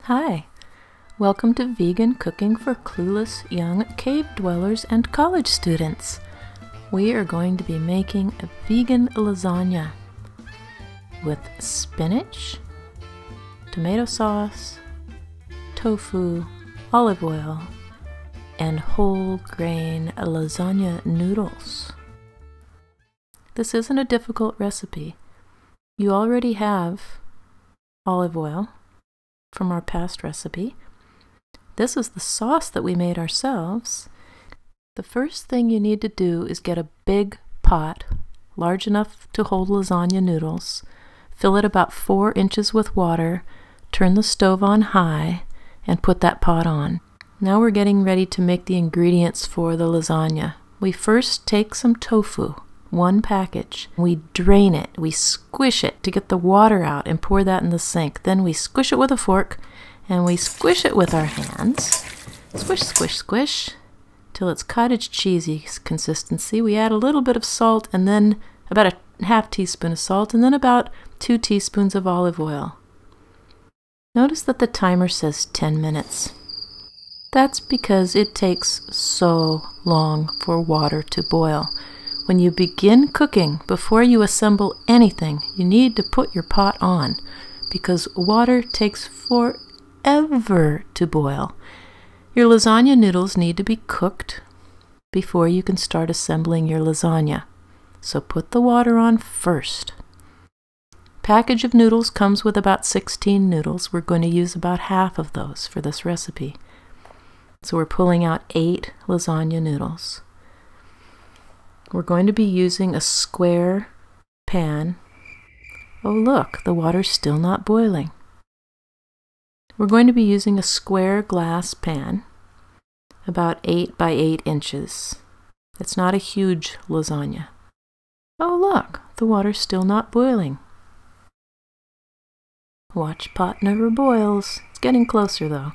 Hi, welcome to Vegan Cooking for Clueless Young Cave Dwellers and College Students. We are going to be making a vegan lasagna with spinach, tomato sauce, tofu, olive oil, and whole grain lasagna noodles. This isn't a difficult recipe. You already have olive oil from our past recipe. This is the sauce that we made ourselves. The first thing you need to do is get a big pot, large enough to hold lasagna noodles. Fill it about 4 inches with water, turn the stove on high, and put that pot on. Now we're getting ready to make the ingredients for the lasagna. We first take some tofu, 1 package. We drain it, we squish it to get the water out and pour that in the sink. Then we squish it with a fork and we squish it with our hands. Squish, squish, squish till it's cottage cheesy consistency. We add a little bit of salt and then about a ½ teaspoon of salt and then about 2 teaspoons of olive oil. Notice that the timer says 10 minutes. That's because it takes so long for water to boil. When you begin cooking, before you assemble anything, you need to put your pot on because water takes forever to boil. Your lasagna noodles need to be cooked before you can start assembling your lasagna. So put the water on first. Package of noodles comes with about 16 noodles. We're going to use about half of those for this recipe. So we're pulling out 8 lasagna noodles. We're going to be using a square pan. Oh look, the water's still not boiling. We're going to be using a square glass pan, about 8 by 8 inches. It's not a huge lasagna. Oh look, the water's still not boiling. Watch pot never boils. It's getting closer though.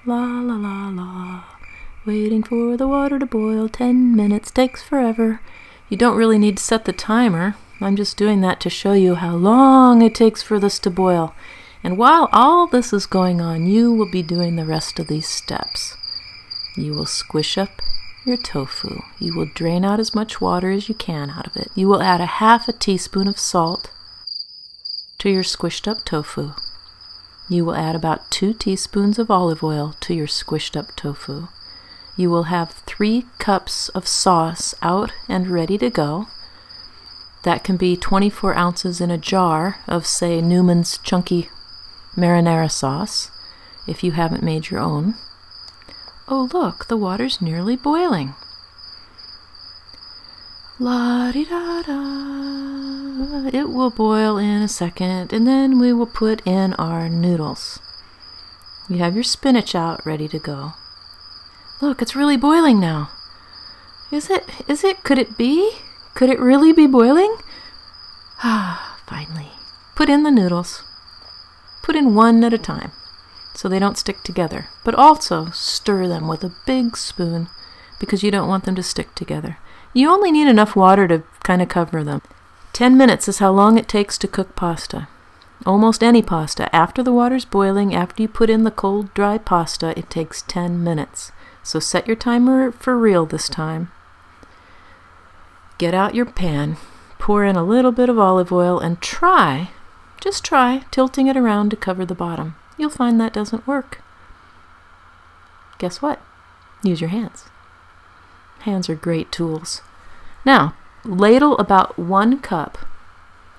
La la la la, waiting for the water to boil, 10 minutes, takes forever. You don't really need to set the timer. I'm just doing that to show you how long it takes for this to boil. And while all this is going on, you will be doing the rest of these steps. You will squish up your tofu. You will drain out as much water as you can out of it. You will add a ½ teaspoon of salt to your squished up tofu. You will add about 2 teaspoons of olive oil to your squished up tofu. You will have 3 cups of sauce out and ready to go. That can be 24 ounces in a jar of, say, Newman's chunky marinara sauce, if you haven't made your own. Oh look, the water's nearly boiling. La-di-da-da. It will boil in a second, and then we will put in our noodles. You have your spinach out ready to go. Look, it's really boiling now. Is it? Could it be? Could it really be boiling? Ah, finally. Put in the noodles. Put in 1 at a time so they don't stick together, but also stir them with a big spoon because you don't want them to stick together. You only need enough water to kind of cover them. 10 minutes is how long it takes to cook pasta. Almost any pasta. After the water's boiling, after you put in the cold, dry pasta, it takes 10 minutes. So set your timer for real this time. Get out your pan, pour in a little bit of olive oil, and just try tilting it around to cover the bottom. You'll find that doesn't work. Guess what? Use your hands. Hands are great tools. Now, ladle about 1 cup,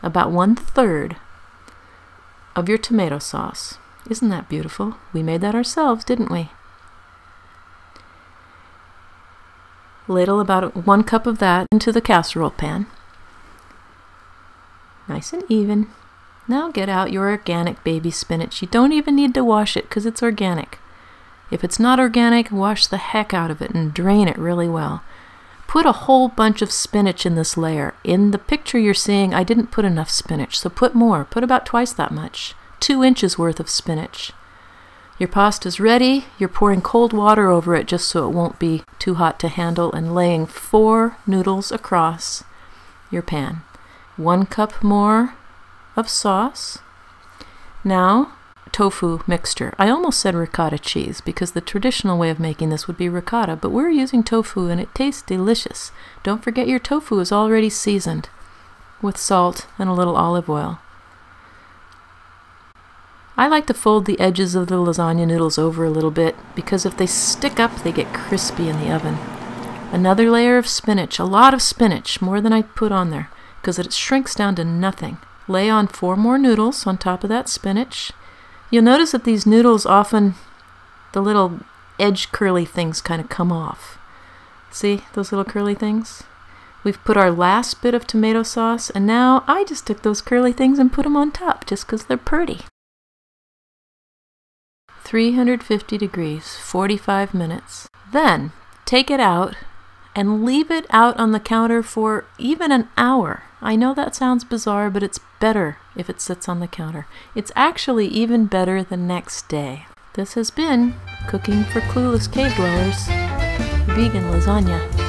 about 1/3 of your tomato sauce. Isn't that beautiful? We made that ourselves, didn't we? Ladle about 1 cup of that into the casserole pan. Nice and even. Now get out your organic baby spinach. You don't even need to wash it because it's organic. If it's not organic, wash the heck out of it and drain it really well. Put a whole bunch of spinach in this layer. In the picture you're seeing, I didn't put enough spinach, so put more. Put about twice that much. 2 inches worth of spinach. Your pasta's ready. You're pouring cold water over it just so it won't be too hot to handle and laying 4 noodles across your pan. 1 cup more of sauce. Now, tofu mixture. I almost said ricotta cheese because the traditional way of making this would be ricotta, but we're using tofu and it tastes delicious. Don't forget your tofu is already seasoned with salt and a little olive oil. I like to fold the edges of the lasagna noodles over a little bit because if they stick up, they get crispy in the oven. Another layer of spinach, a lot of spinach, more than I put on there because it shrinks down to nothing. Lay on 4 more noodles on top of that spinach. You'll notice that these noodles often, the little edge curly things kind of come off. See those little curly things? We've put our last bit of tomato sauce, and now I just took those curly things and put them on top just because they're pretty. 350 degrees, 45 minutes. Then take it out and leave it out on the counter for even an hour. I know that sounds bizarre, but it's better if it sits on the counter. It's actually even better the next day. This has been Cooking for Clueless Cave Dwellers, Vegan Lasagna.